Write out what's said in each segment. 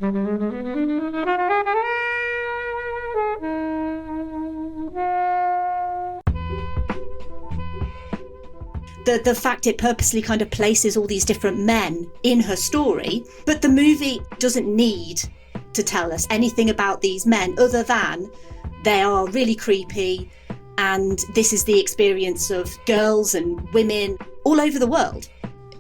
The fact it purposely kind of places all these different men in her story, but the movie doesn't need to tell us anything about these men other than they are really creepy, and this is the experience of girls and women all over the world.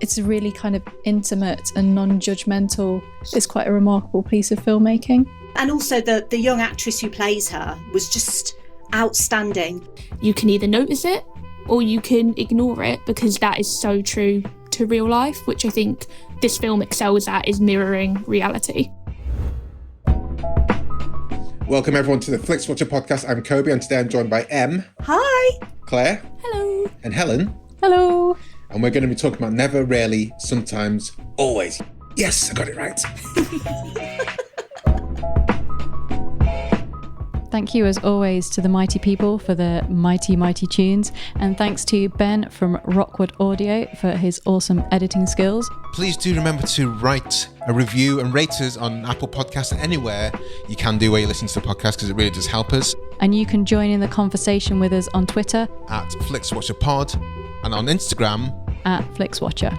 It's a really kind of intimate and non-judgmental, it's quite a remarkable piece of filmmaking. And also the young actress who plays her was just outstanding. You can either notice it or you can ignore it, because that is so true to real life, which I think this film excels at, is mirroring reality. Welcome everyone to the Flixwatcher podcast. I'm Kobe, and today I'm joined by Em. Hi. Claire. Hello. And Helen. Hello. And we're going to be talking about never, rarely, sometimes, always. Yes, I got it right. Thank you as always to the mighty people for the mighty, mighty tunes. And thanks to Ben from Rockwood Audio for his awesome editing skills. Please do remember to write a review and rate us on Apple Podcasts and anywhere you can do where you listen to the podcast, because it really does help us. And you can join in the conversation with us on Twitter At FlixWatcherPod and on Instagram at Flixwatcher.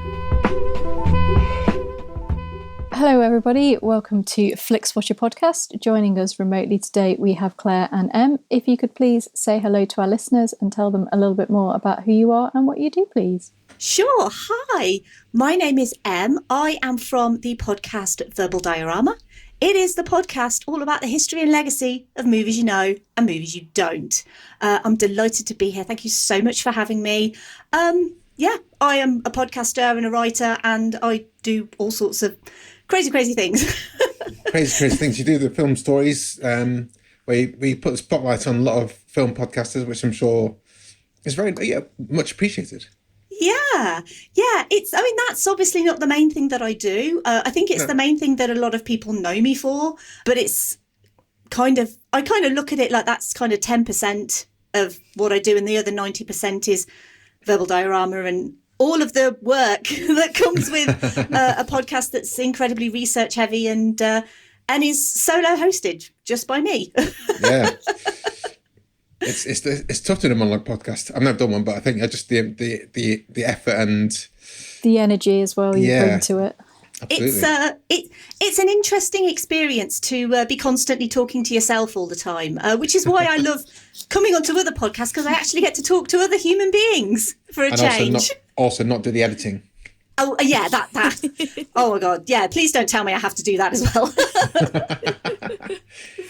Hello everybody, welcome to Flixwatcher podcast. Joining us remotely today we have Claire and Em. If you could please say hello to our listeners and tell them a little bit more about who you are and what you do, please. Sure. Hi, my name is Em. I am from the podcast VerbalDiorama. It is the podcast all about the history and legacy of movies you know and movies you don't. I'm delighted to be here. Thank you so much for having me. I am a podcaster and a writer, and I do all sorts of crazy things. crazy things. You do the film stories, where we put the spotlight on a lot of film podcasters, which I'm sure is very much appreciated. Yeah. That's obviously not the main thing that I do. I think it's the main thing that a lot of people know me for, but it's I kind of look at it like that's kind of 10% of what I do, and the other 90% is VerbalDiorama and all of the work that comes with a podcast that's incredibly research heavy and is solo hosted just by me. Yeah. It's tough to do a monologue podcast. I've never done one, but I think just the effort and the energy as well you bring to it. Absolutely. It's an interesting experience to be constantly talking to yourself all the time, which is why I love coming onto other podcasts, because I actually get to talk to other human beings for a change. Also not do the editing. Oh yeah, that. Oh my God, yeah! Please don't tell me I have to do that as well.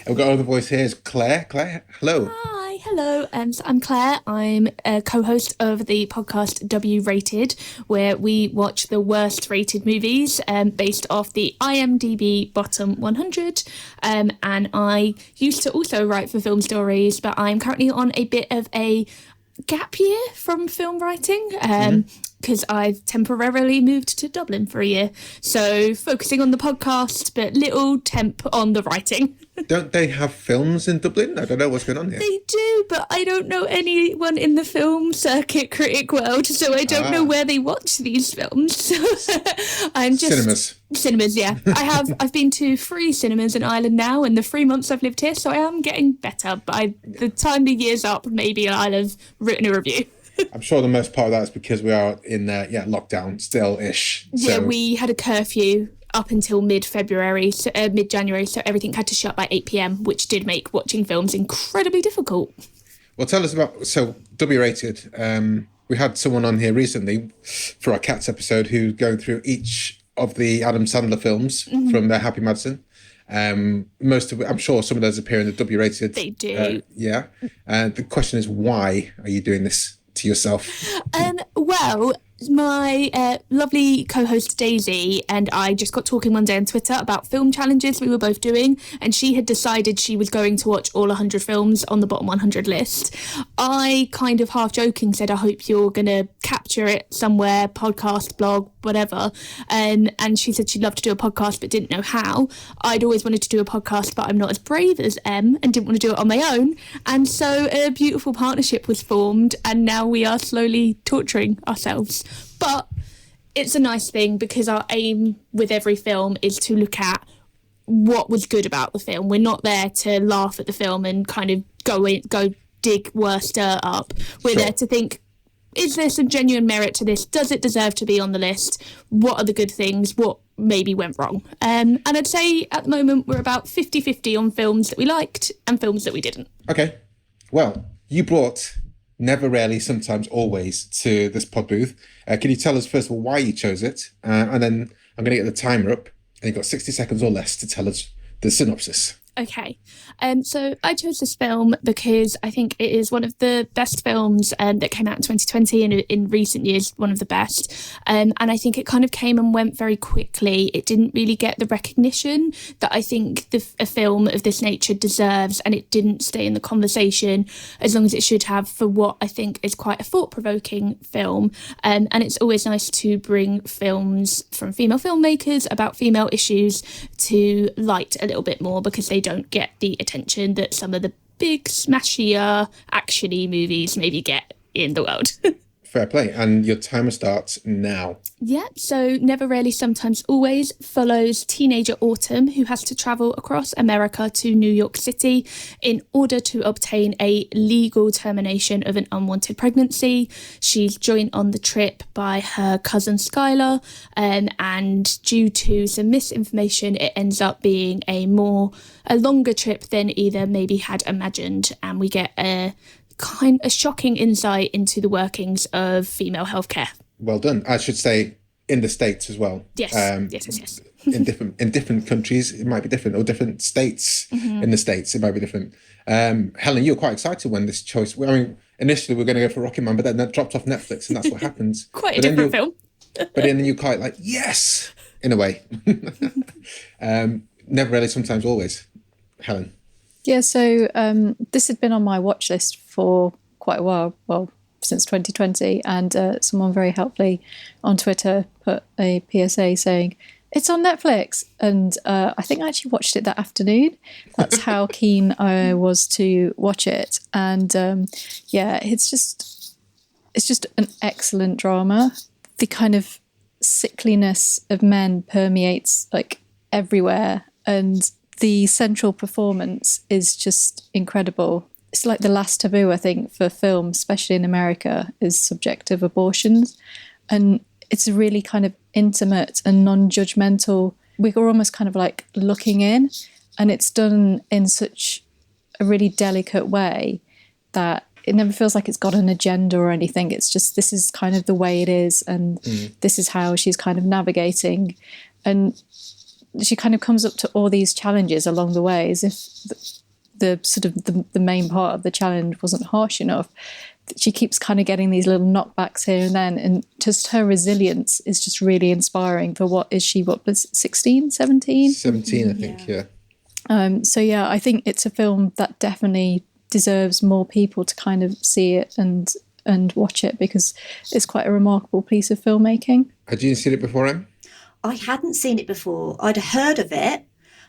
We've got another voice here. Is Claire. Claire, hello. Hi, hello. So I'm Claire. I'm a co-host of the podcast W Rated, where we watch the worst rated movies based off the IMDb Bottom 100. And I used to also write for film stories, but I'm currently on a bit of a gap year from film writing because I've temporarily moved to Dublin for a year, so focusing on the podcast but little temp on the writing. Don't they have films in Dublin? I don't know what's going on here. They do, but I don't know anyone in the film circuit critic world, so I don't know where they watch these films. So I'm just cinemas, yeah. I've been to 3 cinemas in Ireland now in the 3 months I've lived here, so I am getting better. By the time the year's up, maybe I'll have written a review. I'm sure the most part of that is because we are in lockdown still-ish. So. Yeah, we had a curfew up until mid-January, so everything had to shut by 8 p.m, which did make watching films incredibly difficult. Well, tell us about, W Rated. We had someone on here recently for our Cats episode who's going through each of the Adam Sandler films from their Happy Madison. Most of it, I'm sure some of those appear in the W Rated. They do. The question is, why are you doing this to yourself? Well, my lovely co-host Daisy and I just got talking one day on Twitter about film challenges we were both doing, and she had decided she was going to watch all 100 films on the bottom 100 list. I kind of half joking said, I hope you're going to capture it somewhere, podcast, blog, whatever. And she said she'd love to do a podcast but didn't know how. I'd always wanted to do a podcast, but I'm not as brave as Em and didn't want to do it on my own. And so a beautiful partnership was formed, and now we are slowly torturing ourselves. But it's a nice thing because our aim with every film is to look at what was good about the film. We're not there to laugh at the film and kind of go dig worse dirt up. We're there to think, is there some genuine merit to this? Does it deserve to be on the list? What are the good things? What maybe went wrong? And I'd say at the moment we're about 50-50 on films that we liked and films that we didn't. Okay. Well, you brought Never, Rarely, Sometimes, Always to this pod booth. Can you tell us, first of all, why you chose it? And then I'm going to get the timer up. And you've got 60 seconds or less to tell us the synopsis. Okay, so I chose this film because I think it is one of the best films that came out in 2020 and in recent years, one of the best. And I think it kind of came and went very quickly. It didn't really get the recognition that I think a film of this nature deserves, and it didn't stay in the conversation as long as it should have for what I think is quite a thought-provoking film. And it's always nice to bring films from female filmmakers about female issues to light a little bit more, because they don't get the attention that some of the big smashier actiony movies maybe get in the world. Fair play. And your timer starts now. Yeah, so Never, Rarely, Sometimes, Always follows teenager Autumn, who has to travel across America to New York City in order to obtain a legal termination of an unwanted pregnancy. She's joined on the trip by her cousin Skylar, and due to some misinformation, it ends up being a longer trip than either maybe had imagined, and we get a shocking insight into the workings of female healthcare. Well done. I should say in the States as well. Yes. Yes. in different countries, it might be different, or different states in the States, it might be different. Helen, you were quite excited when this choice. I mean, initially we were going to go for Rocket Man, but then that dropped off Netflix, and that's what happens. Quite a different film. But then you're quite like, yes, in a way. Never, Rarely, Sometimes, Always. Helen. Yeah, so this had been on my watch list for quite a while, well, since 2020, and someone very helpfully on Twitter put a PSA saying, it's on Netflix, and I think I actually watched it that afternoon. That's how keen I was to watch it, and it's just an excellent drama. The kind of sickliness of men permeates like everywhere, and the central performance is just incredible. It's like the last taboo, I think, for film, especially in America, is subjective abortions. And it's really kind of intimate and non-judgmental. We're almost kind of like looking in, and it's done in such a really delicate way that it never feels like it's got an agenda or anything. It's just, this is kind of the way it is, and this is how she's kind of navigating. And she kind of comes up to all these challenges along the way, as if the sort of the main part of the challenge wasn't harsh enough. She keeps kind of getting these little knockbacks here and then, and just her resilience is just really inspiring for what was 16, 17? 17, I think, yeah. I think it's a film that definitely deserves more people to kind of see it and watch it, because it's quite a remarkable piece of filmmaking. Had you seen it before, Em? I hadn't seen it before. I'd heard of it,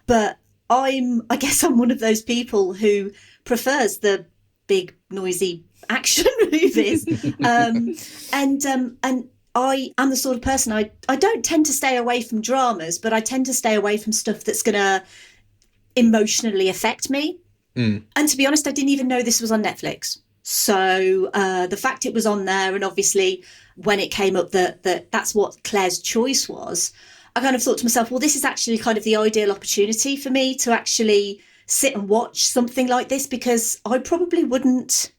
but I guess I'm one of those people who prefers the big, noisy action movies. And I am the sort of person, I don't tend to stay away from dramas, but I tend to stay away from stuff that's going to emotionally affect me. And to be honest, I didn't even know this was on Netflix. So the fact it was on there, and obviously when it came up that's what Claire's choice was, I kind of thought to myself, well, this is actually kind of the ideal opportunity for me to actually sit and watch something like this, because I probably wouldn't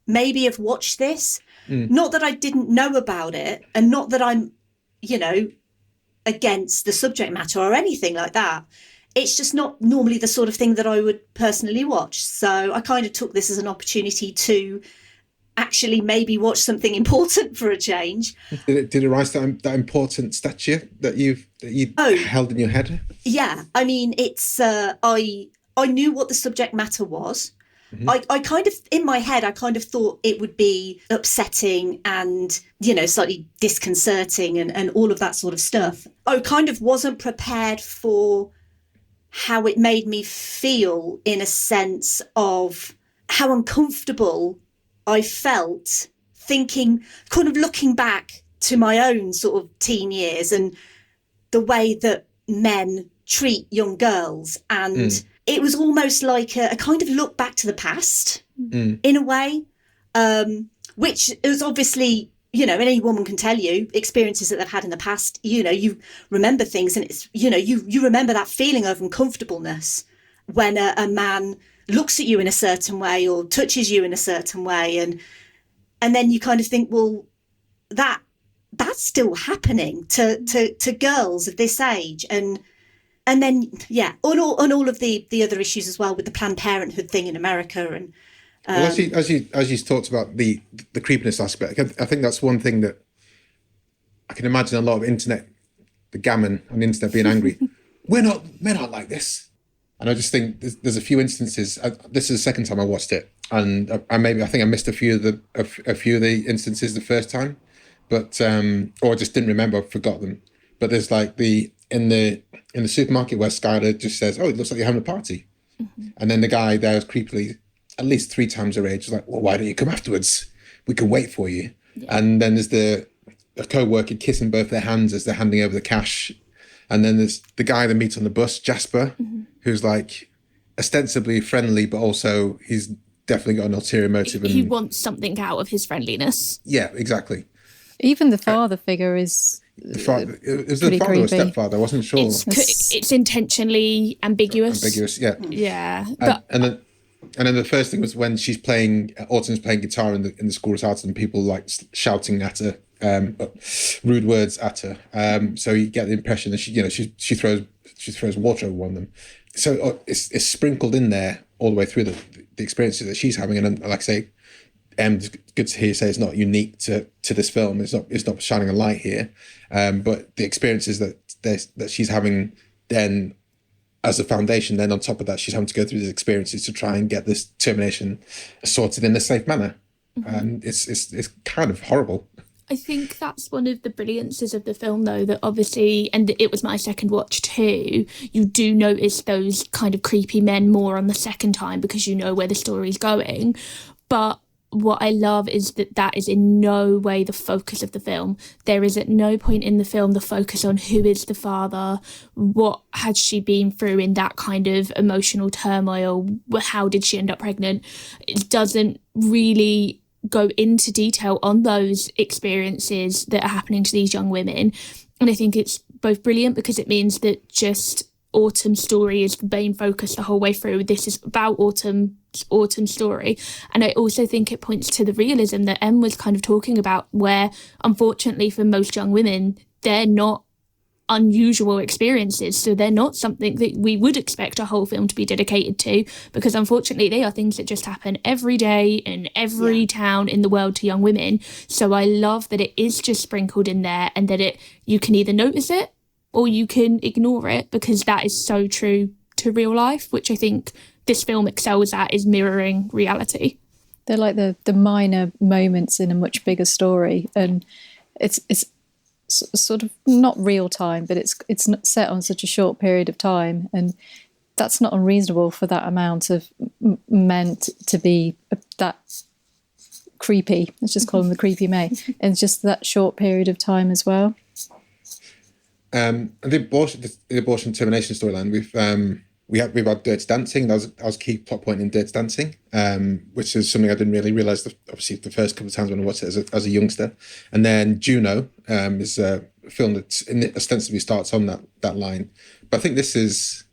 maybe have watched this. Not that I didn't know about it, and not that I'm, against the subject matter or anything like that. It's just not normally the sort of thing that I would personally watch. So I kind of took this as an opportunity to actually maybe watch something important for a change. Did it rise to that important statue that you held in your head? Yeah, I mean, it's I knew what the subject matter was. I kind of, in my head, I kind of thought it would be upsetting and, slightly disconcerting and all of that sort of stuff. I kind of wasn't prepared for how it made me feel, in a sense of how uncomfortable I felt thinking, kind of looking back to my own sort of teen years and the way that men treat young girls. And it was almost like a kind of look back to the past in a way, which is obviously, you know, and any woman can tell you experiences that they've had in the past. You know, you remember things, and it's, you know, you remember that feeling of uncomfortableness when a man looks at you in a certain way or touches you in a certain way, and then you kind of think, well, that's still happening to girls of this age, and then on all of the other issues as well with the Planned Parenthood thing in America. And well, as you talked about the creepiness aspect, I think that's one thing that I can imagine a lot of the gammon on the internet being angry. Men aren't like this. And I just think there's a few instances. This is the second time I watched it, and I think I missed a few of the instances the first time, but or I just didn't remember, I forgot them. But there's like in the supermarket where Skylar just says, "Oh, it looks like you're having a party," and then the guy there is creepily at least 3 times her age is like, "Well, why don't you come afterwards? We can wait for you." Yeah. And then there's a co-worker kissing both their hands as they're handing over the cash. And then there's the guy they meet on the bus, Jasper, who's like ostensibly friendly, but also he's definitely got an ulterior motive. He wants something out of his friendliness. Yeah, exactly. Even the father figure is it was the father or stepfather? I wasn't sure. It's intentionally ambiguous. Yeah. Yeah. And then the first thing was when Autumn's playing guitar in the school recital, and people like shouting at her. Rude words at her. So you get the impression that she throws water over one of them. So it's sprinkled in there all the way through the experiences that she's having. And like I say, it's good to hear you say it's not unique to this film. It's not shining a light here. But the experiences that she's having then as a foundation, then on top of that, she's having to go through these experiences to try and get this termination sorted in a safe manner. And it's kind of horrible. I think that's one of the brilliances of the film, though, that obviously, and it was my second watch too, you do notice those kind of creepy men more on the second time because you know where the story's going. But what I love is that is in no way the focus of the film. There is at no point in the film the focus on who is the father, what has she been through in that kind of emotional turmoil, how did she end up pregnant. It doesn't really go into detail on those experiences that are happening to these young women. And I think it's both brilliant because it means that just Autumn's story is the main focus the whole way through. This is about Autumn's story. And I also think it points to the realism that Em was kind of talking about, where unfortunately for most young women, they're not unusual experiences, so they're not something that we would expect a whole film to be dedicated to, because unfortunately they are things that just happen every day in every town in the world to young women. So I love that it is just sprinkled in there, and that you can either notice it or you can ignore it, because that is so true to real life, which I think this film excels at, is mirroring reality. They're like the minor moments in a much bigger story, and it's sort of not real time, but it's not set on such a short period of time, and that's not unreasonable for that amount of men to be that creepy. Let's just call them the creepy May, and just that short period of time as well. And the abortion termination storyline, we've had Dirty Dancing. That was a key plot point in Dirty Dancing, which is something I didn't really realise, obviously, the first couple of times when I watched it as a youngster. And then Juno is a film that ostensibly starts on that line. But I think this is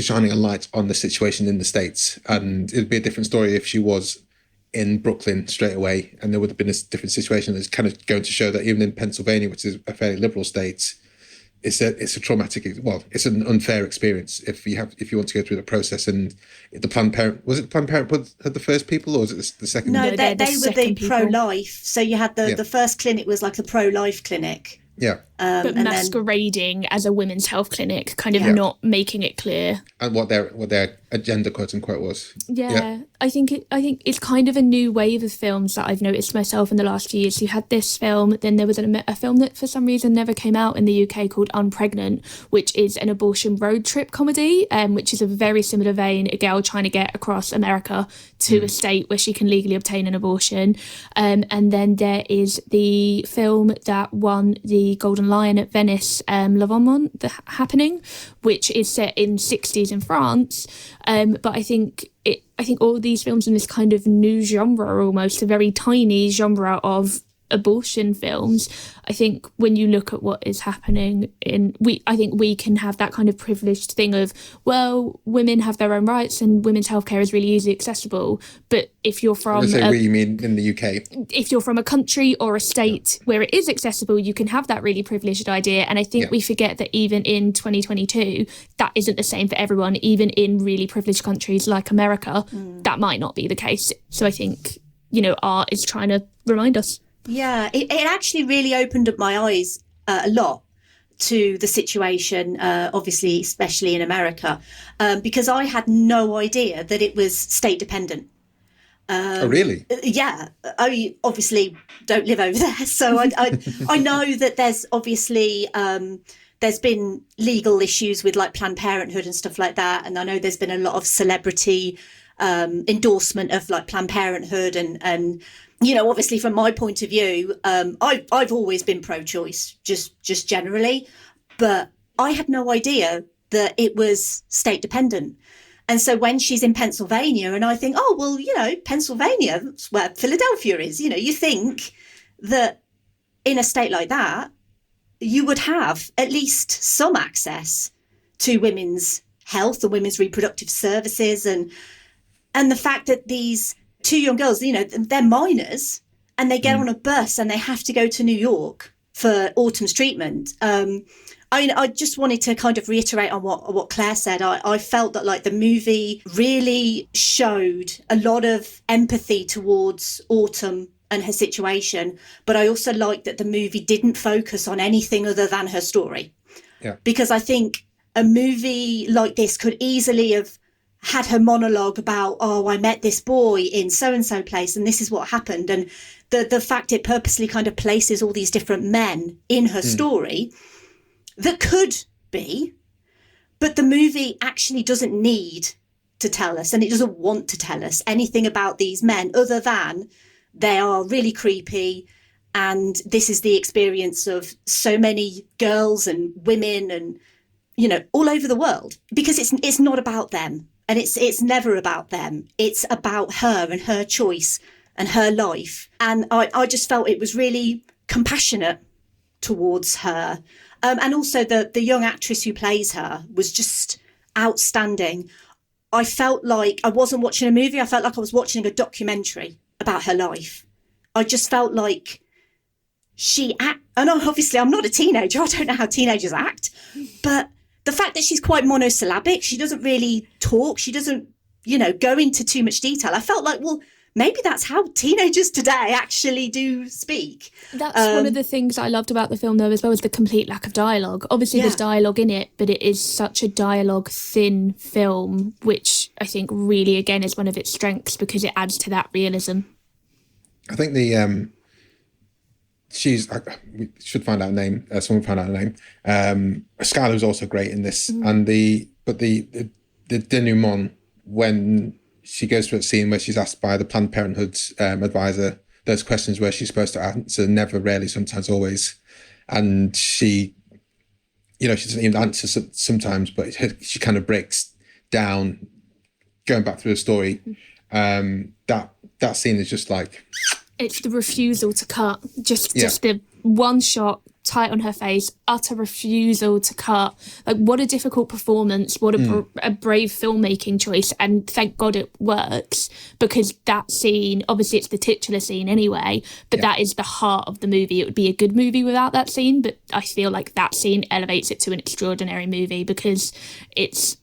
shining a light on the situation in the States. And it'd be a different story if she was in Brooklyn straight away, and there would have been a different situation. It's kind of going to show that even in Pennsylvania, which is a fairly liberal state, it's a traumatic, it's an unfair experience if you want to go through the process. And the Planned Parenthood had the first people, or was it the second? No, they were the people. pro-life. So you had the first clinic was like the pro-life clinic. Yeah. But masquerading as a women's health clinic, kind of not making it clear. And what their agenda, quote unquote, was. Yeah. I think it's kind of a new wave of films that I've noticed myself in the last few years. You had this film, then there was a film that for some reason never came out in the UK called Unpregnant, which is an abortion road trip comedy, which is a very similar vein, a girl trying to get across America to a state where she can legally obtain an abortion. And then there is the film that won the Golden online at Venice L'Avant, the happening, which is set in 60s in France. But I think all of these films in this kind of new genre, almost a very tiny genre of abortion films, I think when you look at what is happening I think we can have that kind of privileged thing of, well, women have their own rights and women's healthcare is really easily accessible. But if you're from you mean in the UK? If you're from a country or a state where it is accessible, you can have that really privileged idea. And I think we forget that even in 2022, that isn't the same for everyone. Even in really privileged countries like America, that might not be the case. So I think, art is trying to remind us. Yeah, it actually really opened up my eyes a lot to the situation, obviously, especially in America, because I had no idea that it was state dependent. Oh, really? Yeah, I obviously don't live over there, so I know that there's obviously there's been legal issues with like Planned Parenthood and stuff like that, and I know there's been a lot of celebrity endorsement of like Planned Parenthood and obviously from my point of view, I've always been pro-choice, just generally, but I had no idea that it was state dependent. And so when she's in Pennsylvania and I think, oh, well, Pennsylvania, that's where Philadelphia is, you think that in a state like that, you would have at least some access to women's health and women's reproductive services. And the fact that these two young girls, they're minors and they get on a bus and they have to go to New York for Autumn's treatment. I just wanted to kind of reiterate on what Claire said. I felt that like the movie really showed a lot of empathy towards Autumn and her situation, but I also liked that the movie didn't focus on anything other than her story. Yeah. Because I think a movie like this could easily have had her monologue about, oh, I met this boy in so-and-so place and this is what happened. And the fact it purposely kind of places all these different men in her story that could be, but the movie actually doesn't need to tell us, and it doesn't want to tell us anything about these men other than they are really creepy. And this is the experience of so many girls and women and, all over the world, because it's not about them. And it's never about them. It's about her and her choice and her life. And I just felt it was really compassionate towards her. And also the young actress who plays her was just outstanding. I felt like I wasn't watching a movie. I felt like I was watching a documentary about her life. I just felt like and obviously I'm not a teenager. I don't know how teenagers act, but the fact that she's quite monosyllabic, she doesn't really talk, she doesn't, go into too much detail. I felt like, well, maybe that's how teenagers today actually do speak. That's one of the things I loved about the film, though, as well as the complete lack of dialogue. Obviously, there's dialogue in it, but it is such a dialogue-thin film, which I think really, again, is one of its strengths because it adds to that realism. I think we should find out her name. Someone found out her name. Skylar was also great in this, and the denouement when she goes through a scene where she's asked by the Planned Parenthood advisor those questions where she's supposed to answer never, rarely, sometimes, always, and she doesn't even answer sometimes, but she kind of breaks down, going back through the story. That scene is just like. It's the refusal to cut. Just the one shot, tight on her face, utter refusal to cut. Like, what a difficult performance. What a brave filmmaking choice. And thank God it works, because that scene, obviously it's the titular scene anyway, but that is the heart of the movie. It would be a good movie without that scene, but I feel like that scene elevates it to an extraordinary movie because it's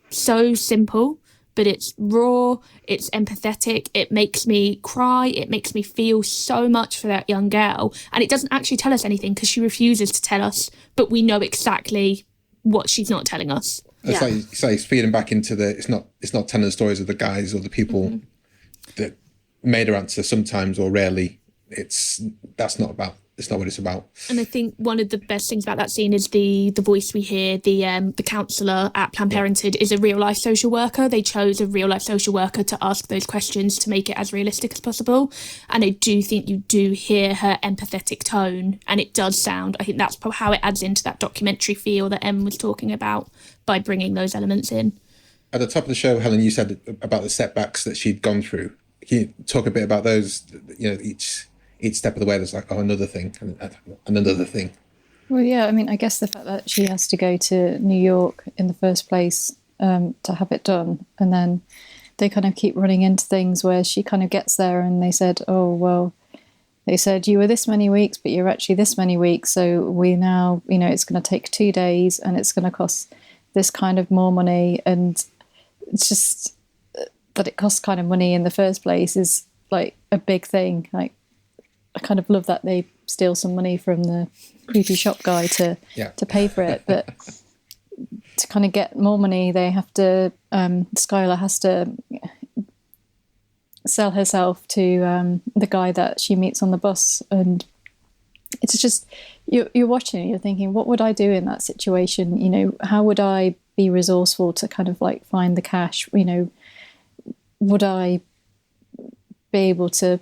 so simple, but it's raw, it's empathetic, it makes me cry, it makes me feel so much for that young girl. And it doesn't actually tell us anything because she refuses to tell us, but we know exactly what she's not telling us. It's like feeding back into it's not telling the stories of the guys or the people that made her answer sometimes or rarely. That's not about what it's about. And I think one of the best things about that scene is the voice we hear. The counsellor at Planned Parenthood is a real life social worker. They chose a real life social worker to ask those questions to make it as realistic as possible. And I do think you do hear her empathetic tone, and it does sound. I think that's how it adds into that documentary feel that Em was talking about by bringing those elements in. At the top of the show, Helen, you said about the setbacks that she'd gone through. Can you talk a bit about those? Each step of the way, there's like, another thing, and another thing. Well, yeah, I mean, I guess the fact that she has to go to New York in the first place to have it done, and then they kind of keep running into things where she kind of gets there and they said, oh, well, they said you were this many weeks, but you're actually this many weeks, so we now, it's going to take 2 days and it's going to cost this kind of more money. And it's just that it costs kind of money in the first place is like a big thing. Like, I kind of love that they steal some money from the creepy shop guy to pay for it, but to kind of get more money, they have to. Skylar has to sell herself to the guy that she meets on the bus, and it's just you're watching, you're thinking, what would I do in that situation? How would I be resourceful to kind of like find the cash? Would I be able to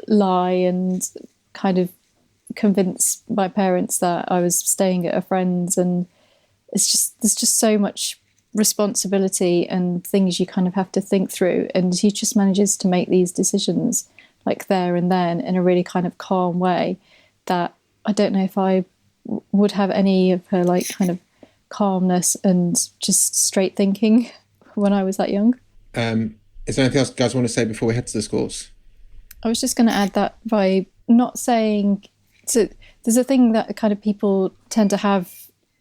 lie and kind of convince my parents that I was staying at a friend's? And there's just so much responsibility and things you kind of have to think through, and he just manages to make these decisions like there and then in a really kind of calm way that I don't know if I would have any of her like kind of calmness and just straight thinking when I was that young. Is there anything else you guys want to say before we head to the scores? I was just going to add that by not saying... So there's a thing that kind of people tend to have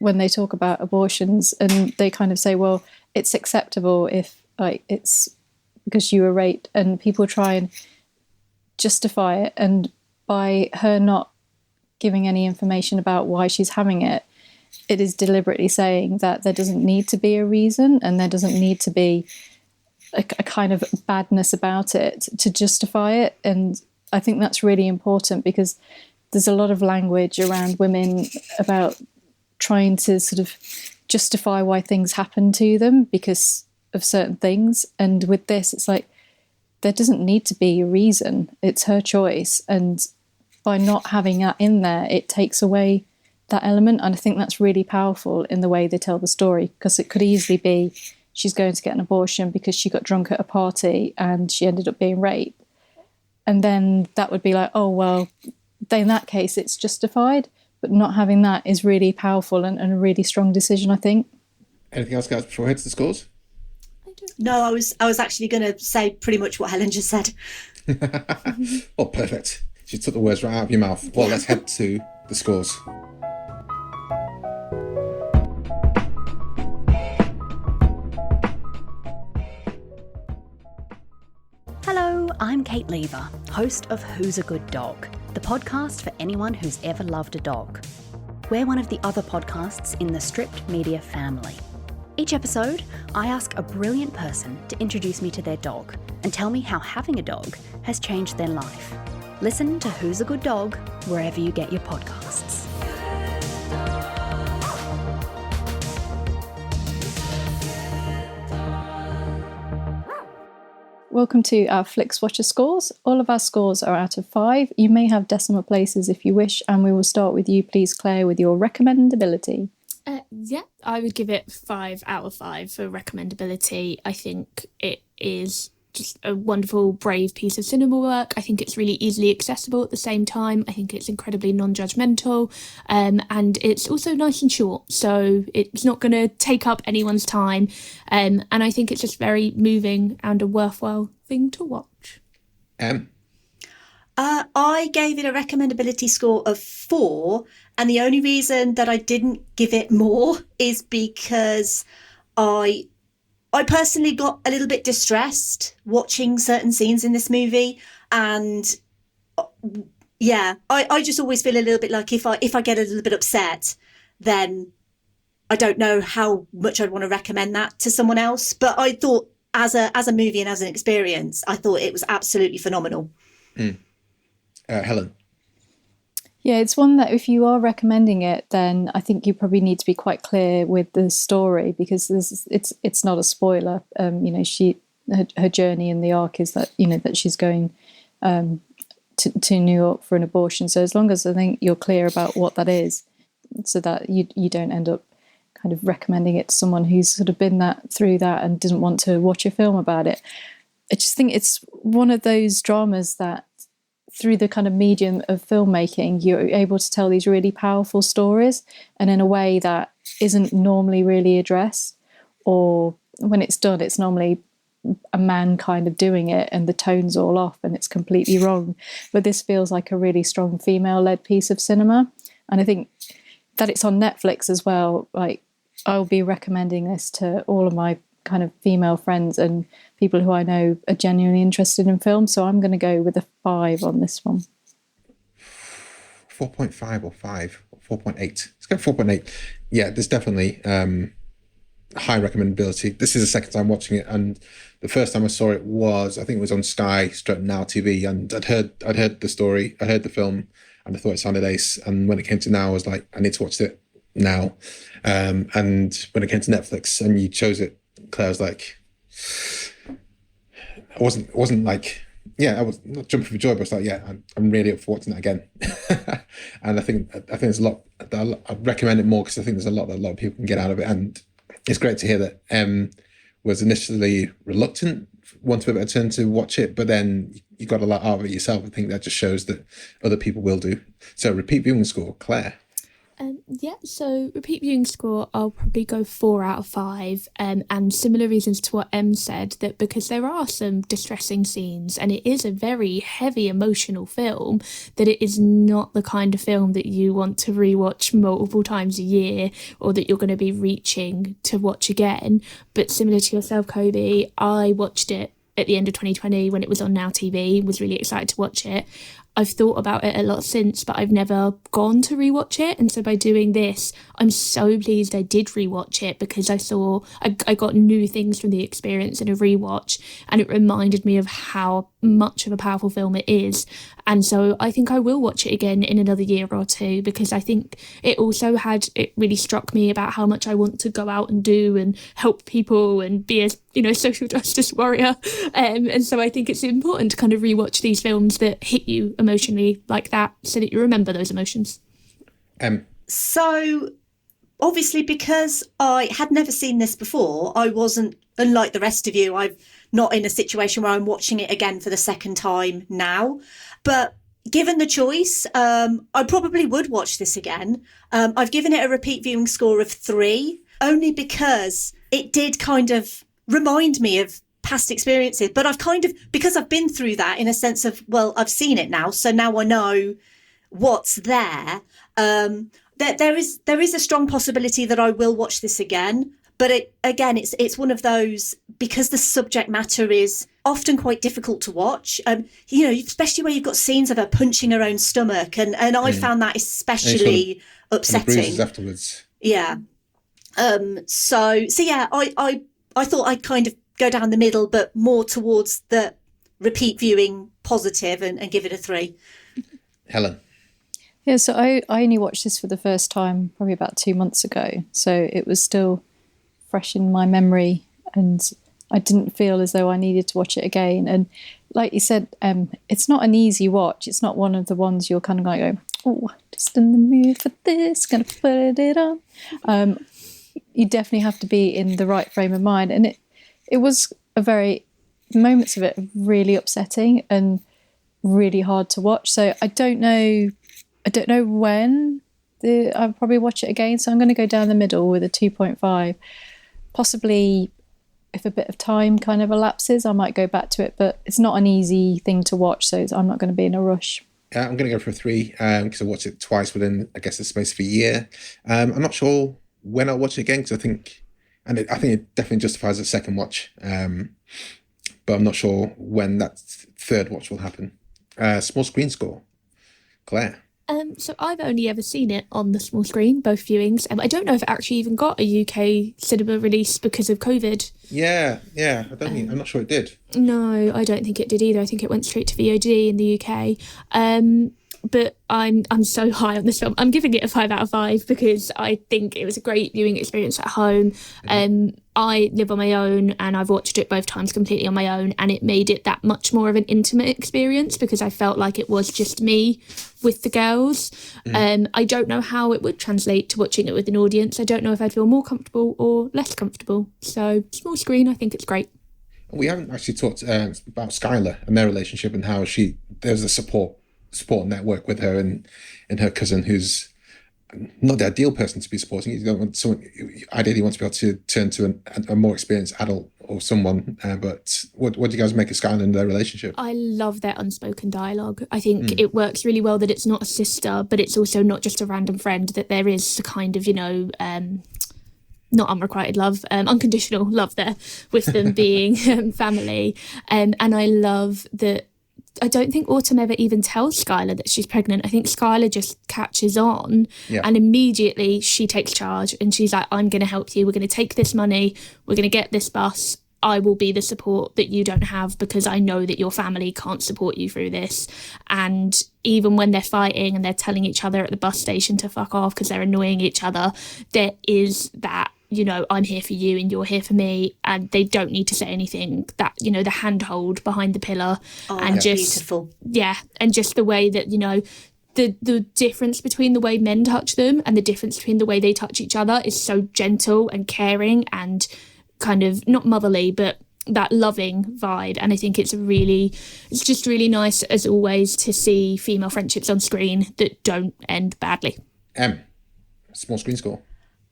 when they talk about abortions, and they kind of say, well, it's acceptable if like it's because you were raped, and people try and justify it. And by her not giving any information about why she's having it, it is deliberately saying that there doesn't need to be a reason, and there doesn't need to be a kind of badness about it to justify it. And I think that's really important, because there's a lot of language around women about trying to sort of justify why things happen to them because of certain things. And with this, it's like, there doesn't need to be a reason. It's her choice. And by not having that in there, it takes away that element. And I think that's really powerful in the way they tell the story, because it could easily be she's going to get an abortion because she got drunk at a party and she ended up being raped. And then that would be like, oh, well, then in that case, it's justified. But not having that is really powerful and a really strong decision, I think. Anything else, guys, before we head to the scores? No, I was actually going to say pretty much what Helen just said. Oh, perfect. She took the words right out of your mouth. Well, let's head to the scores. Hello, I'm Kate Lever, host of Who's a Good Dog, the podcast for anyone who's ever loved a dog. We're one of the other podcasts in the Stripped Media family. Each episode, I ask a brilliant person to introduce me to their dog and tell me how having a dog has changed their life. Listen to Who's a Good Dog wherever you get your podcasts. Welcome to our Flixwatcher scores. All of our scores are out of 5. You may have decimal places if you wish, and we will start with you, please, Claire, with your recommendability. Yeah, I would give it 5 out of 5 for recommendability. I think it is just a wonderful, brave piece of cinema work. I think it's really easily accessible at the same time. I think it's incredibly non-judgmental, and it's also nice and short, so it's not going to take up anyone's time. And I think it's just very moving and a worthwhile thing to watch. I gave it a recommendability score of 4, and the only reason that I didn't give it more is because I personally got a little bit distressed watching certain scenes in this movie, and yeah, I just always feel a little bit like if I get a little bit upset, then I don't know how much I'd want to recommend that to someone else. But I thought as a movie and as an experience, I thought it was absolutely phenomenal. Helen? Yeah, it's one that if you are recommending it, then I think you probably need to be quite clear with the story, because it's not a spoiler. Her journey in the arc is that that she's going to New York for an abortion. So as long as I think you're clear about what that is, so that you don't end up kind of recommending it to someone who's sort of been through that and doesn't want to watch a film about it. I just think it's one of those dramas that, through the kind of medium of filmmaking, you're able to tell these really powerful stories, and in a way that isn't normally really addressed, or when it's done, it's normally a man kind of doing it and the tone's all off and it's completely wrong. But this feels like a really strong female-led piece of cinema, and I think that it's on Netflix as well. Like, I'll be recommending this to all of my kind of female friends and people who I know are genuinely interested in film. So I'm going to go with a 5 on this one. 4.5 or 5 or 4.8. Let's go 4.8. Yeah, there's definitely high recommendability. This is the second time watching it, and the first time I saw it was, I think it was on Sky Now TV, and I'd heard the story, I heard the film, and I thought it sounded ace. And when it came to Now, I was like, I need to watch it now. And when it came to Netflix and you chose it, Claire, was like, I wasn't like, yeah, I was not jumping for joy, but I was like, yeah, I'm really up for watching that again. And I think there's a lot. I'd recommend it more because I think there's a lot that a lot of people can get out of it, and it's great to hear that Em was initially reluctant, wanted a bit of a turn to watch it, but then you got a lot out of it yourself. I think that just shows that other people will do. So repeat viewing score, Claire. So repeat viewing score, I'll probably go 4 out of 5, and similar reasons to what Em said, that because there are some distressing scenes and it is a very heavy emotional film, that it is not the kind of film that you want to rewatch multiple times a year or that you're going to be reaching to watch again. But similar to yourself, Kobe, I watched it at the end of 2020 when it was on Now TV, was really excited to watch it. I've thought about it a lot since, but I've never gone to rewatch it. And so by doing this, I'm so pleased I did rewatch it, because I got new things from the experience in a rewatch, and it reminded me of how much of a powerful film it is. And so I think I will watch it again in another year or two, because I think it really struck me about how much I want to go out and do and help people and be a social justice warrior. And so I think it's important to kind of rewatch these films that hit you emotionally like that, so that you remember those emotions. So obviously, because I had never seen this before, I wasn't, unlike the rest of you, I'm not in a situation where I'm watching it again for the second time now. But given the choice, I probably would watch this again. I've given it a repeat viewing score of 3, only because it did kind of remind me of past experiences. But because I've been through that, in a sense of, well, I've seen it now, so now I know what's there. There is a strong possibility that I will watch this again. But it's one of those, because the subject matter is often quite difficult to watch, especially where you've got scenes of her punching her own stomach. And I found that especially upsetting. And the bruises afterwards. Yeah. So yeah, I thought I'd kind of go down the middle, but more towards the repeat viewing positive and give it a 3. Helen. Yeah, so I only watched this for the first time probably about 2 months ago. So it was still fresh in my memory, and I didn't feel as though I needed to watch it again. And like you said, it's not an easy watch. It's not one of the ones you're kind of like going, oh, just in the mood for this, gonna put it on. You definitely have to be in the right frame of mind. And it was moments of it really upsetting and really hard to watch. So I don't know when I'll probably watch it again. So I'm going to go down the middle with a 2.5. Possibly if a bit of time kind of elapses, I might go back to it, but it's not an easy thing to watch, so I'm not going to be in a rush. Yeah, I'm going to go for a 3 because I watched it twice within, I guess, the space of a year. I'm not sure when I'll watch it again, because I think it definitely justifies a second watch, but I'm not sure when that third watch will happen. Small screen score, Claire. So I've only ever seen it on the small screen, both viewings. I don't know if it actually even got a UK cinema release because of COVID. Yeah. I'm not sure it did. No, I don't think it did either. I think it went straight to VOD in the UK. but I'm so high on this film. I'm giving it a 5 out of 5 because I think it was a great viewing experience at home. I live on my own and I've watched it both times completely on my own, and it made it that much more of an intimate experience because I felt like it was just me with the girls. I don't know how it would translate to watching it with an audience. I don't know if I'd feel more comfortable or less comfortable. So small screen, I think it's great. We haven't actually talked about Skylar and their relationship and how there's a support network with her and her cousin, who's not the ideal person to be supporting. You don't want someone, ideally you want to be able to turn to a more experienced adult or someone. But what do you guys make of Skylar and their relationship? I love their unspoken dialogue. I think it works really well that it's not a sister, but it's also not just a random friend, that there is a kind of, not unrequited love, unconditional love there with them being family. And I love that. I don't think Autumn ever even tells Skylar that she's pregnant. I think Skylar just catches on and immediately she takes charge and she's like, I'm going to help you. We're going to take this money. We're going to get this bus. I will be the support that you don't have because I know that your family can't support you through this. And even when they're fighting and they're telling each other at the bus station to fuck off because they're annoying each other, there is that, I'm here for you and you're here for me, and they don't need to say anything. That, the handhold behind the pillar and just beautiful. Yeah, and just the way that, the difference between the way men touch them and the difference between the way they touch each other is so gentle and caring and kind of not motherly, but that loving vibe. And I think it's just really nice, as always, to see female friendships on screen that don't end badly. Small screen score.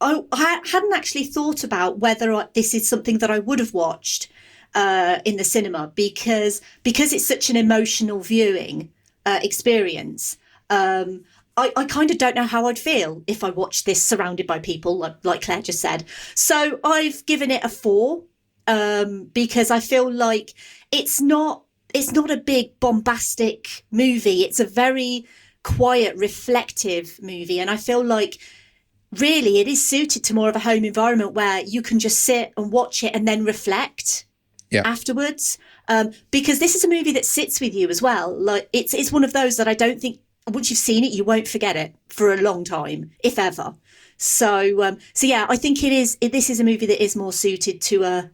I hadn't actually thought about whether this is something that I would have watched in the cinema because it's such an emotional viewing experience. I kind of don't know how I'd feel if I watched this surrounded by people, like Claire just said. So I've given it a 4 because I feel like it's not a big bombastic movie. It's a very quiet, reflective movie, and I feel like really it is suited to more of a home environment where you can just sit and watch it and then reflect afterwards. Because this is a movie that sits with you as well. Like it's one of those that I don't think once you've seen it, you won't forget it for a long time, if ever. So yeah, I think this is a movie that is more suited to a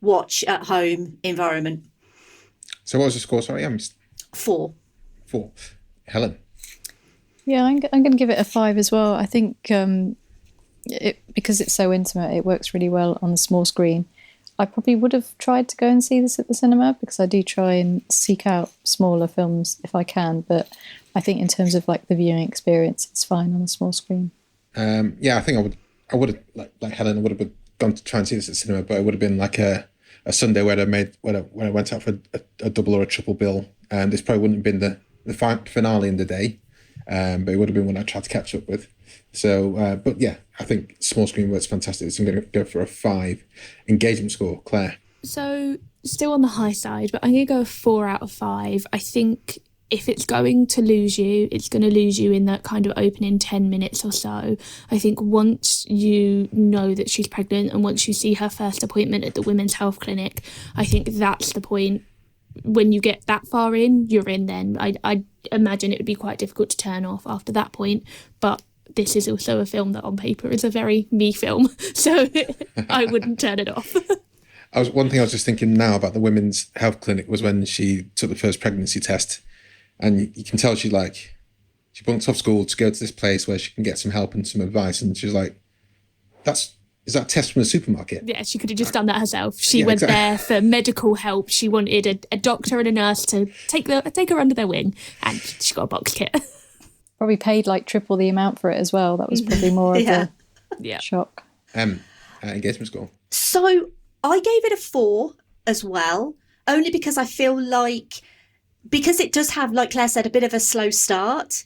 watch at home environment. So what was the score? Sorry, I missed. 4. Helen? Yeah, I'm going to give it a 5 as well. I think because it's so intimate, it works really well on the small screen. I probably would have tried to go and see this at the cinema because I do try and seek out smaller films if I can. But I think in terms of like the viewing experience, it's fine on the small screen. I think I would have like Helen. I would have gone to try and see this at the cinema, but it would have been like a Sunday where I went out for a double or a triple bill. This probably wouldn't have been the finale in the day. But it would have been one I tried to catch up with. So, but yeah, I think small screen works fantastic. So I'm going to go for a 5. Engagement score, Claire. So still on the high side, but I'm going to go a 4 out of 5. I think if it's going to lose you, it's going to lose you in that kind of opening 10 minutes or so. I think once you know that she's pregnant and once you see her first appointment at the Women's Health Clinic, I think that's the point. When you get that far in, you're in then. I imagine it would be quite difficult to turn off after that point. But this is also a film that on paper is a very me film. So I wouldn't turn it off. One thing I was just thinking now about the Women's Health Clinic was when she took the first pregnancy test. And you can tell she bunked off school to go to this place where she can get some help and some advice. And she's like, is that a test from a supermarket? Yeah, she could have just done that herself. She went there for medical help. She wanted a doctor and a nurse to take her under their wing, and she got a box kit. Probably paid like triple the amount for it as well. That was probably more of a shock. Engagement score. So I gave it a 4 as well, only because I feel like, because it does have, like Claire said, a bit of a slow start.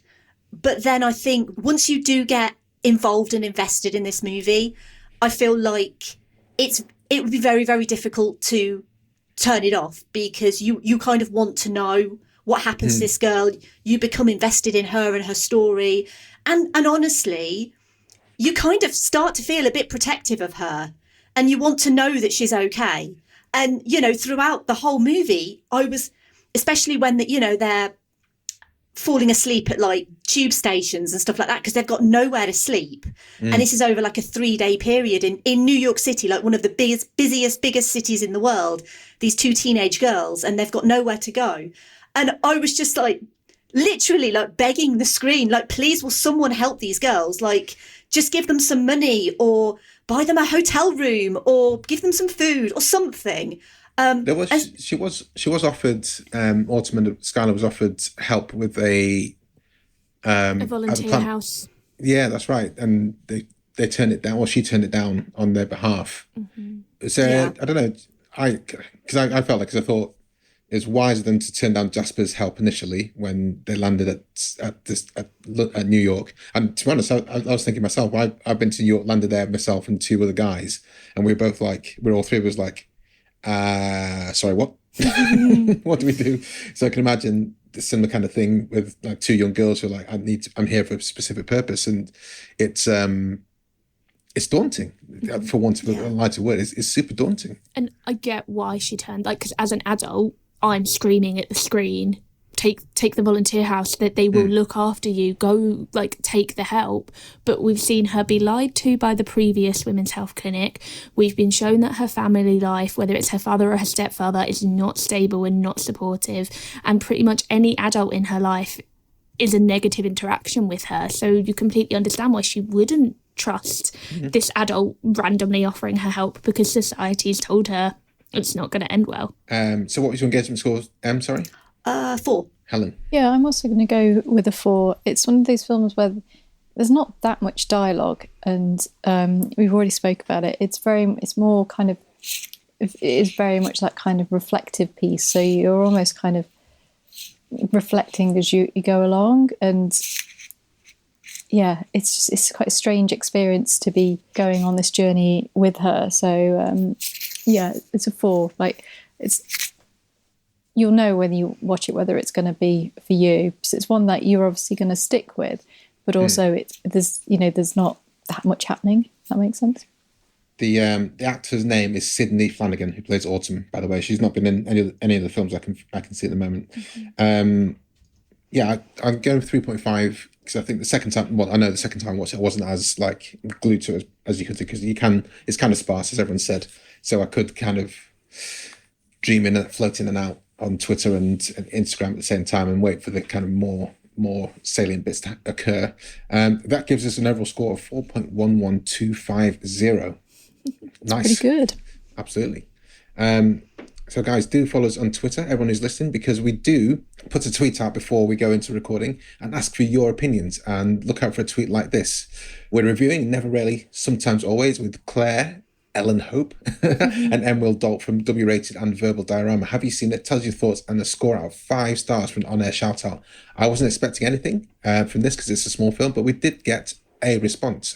But then I think once you do get involved and invested in this movie, I feel like it would be very, very difficult to turn it off because you kind of want to know what happens to this girl. You become invested in her and her story. And honestly, you kind of start to feel a bit protective of her and you want to know that she's okay. And, throughout the whole movie, I was, especially when, they're falling asleep at like tube stations and stuff like that because they've got nowhere to sleep. And this is over like a 3-day period in New York City, like one of the biggest cities in the world. These 2 teenage girls, and they've got nowhere to go. And I was just like, literally like begging the screen, like, please will someone help these girls? Like, just give them some money or buy them a hotel room or give them some food or something. She was offered, Autumn and Skylar was offered help with a volunteer house. Yeah, that's right. And they turned it down, or she turned it down on their behalf. So I don't know, I felt like, because I thought it's wiser than to turn down Jasper's help initially when they landed at New York. And to be honest, I was thinking myself, I've been to New York, landed there myself and 2 other guys, and we're all 3 of us like, sorry, what? What do we do? So I can imagine the similar kind of thing with like 2 young girls who are like, I'm here for a specific purpose, and it's daunting, for want of a lighter word. It's super daunting. And I get why she turned, like, because as an adult, I'm screaming at the screen, take the volunteer house, that they will look after you, go, like, take the help. But we've seen her be lied to by the previous women's health clinic. We've been shown that her family life, whether it's her father or her stepfather, is not stable and not supportive. And pretty much any adult in her life is a negative interaction with her. So you completely understand why she wouldn't trust this adult randomly offering her help, because society's told her it's not going to end well. So what was your engagement score, Em, sorry? 4. Helen? Yeah, I'm also going to go with a 4. It's one of those films where there's not that much dialogue, and we've already spoke about it. It is very much that kind of reflective piece. So you're almost kind of reflecting as you go along, and yeah, it's quite a strange experience to be going on this journey with her. So yeah, it's a 4. Like, you'll know when you watch it whether it's going to be for you. So it's one that you're obviously going to stick with, but also there's not that much happening. If that makes sense. The actor's name is Sidney Flanigan, who plays Autumn. By the way, she's not been in any of the films I can see at the moment. Yeah, I'm going with 3.5 because I think the second time I watched it, I wasn't as like glued to it as you could do, because it's kind of sparse, as everyone said. So I could kind of dream in and float in and out on Twitter and Instagram at the same time and wait for the kind of more salient bits to occur. That gives us an overall score of 4.11250. Nice. Pretty good. Absolutely. So guys, do follow us on Twitter, everyone who's listening, because we do put a tweet out before we go into recording and ask for your opinions, and look out for a tweet like this. We're reviewing Never Really, Sometimes Always with Claire, Ellen Hope, and Em from W Rated and VerbalDiorama. Have you seen it? Tell us your thoughts and a score out of 5 stars for an on-air shout-out. I wasn't expecting anything from this because it's a small film, but we did get a response.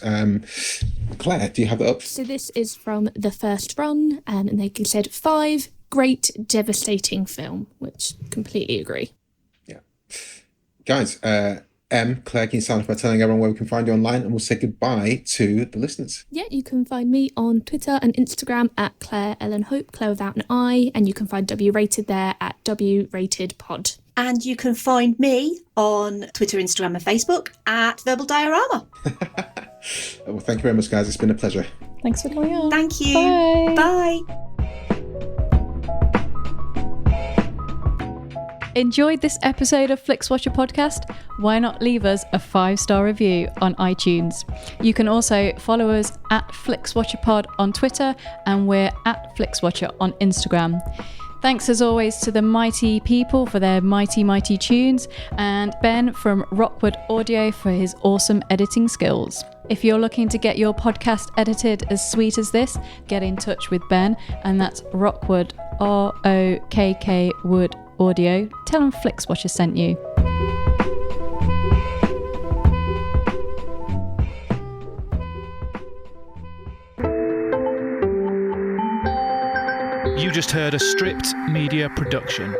Claire, do you have it up? So this is from The First Run, and they said 5, great, devastating film, which completely agree. Yeah. Guys, Em, Claire, can you sign off by telling everyone where we can find you online, and we'll say goodbye to the listeners? Yeah, you can find me on Twitter and Instagram at Claire Ellen Hope, Claire without an I, and you can find W Rated there at wratedpod. And you can find me on Twitter, Instagram and Facebook at VerbalDiorama. Well, thank you very much, guys. It's been a pleasure. Thanks for coming on. Thank you. Bye. Bye. Enjoyed this episode of Flixwatcher podcast? Why not leave us a 5-star review on iTunes? You can also follow us at FlixWatcherPod on Twitter, and we're at FlixWatcher on Instagram. Thanks as always to the mighty people for their mighty tunes, and Ben from Rockwood Audio for his awesome editing skills. If you're looking to get your podcast edited as sweet as this, get in touch with Ben, and that's Rockwood, ROKK Wood Audio. Tell them Flixwatcher sent you. You just heard a Stripped Media production.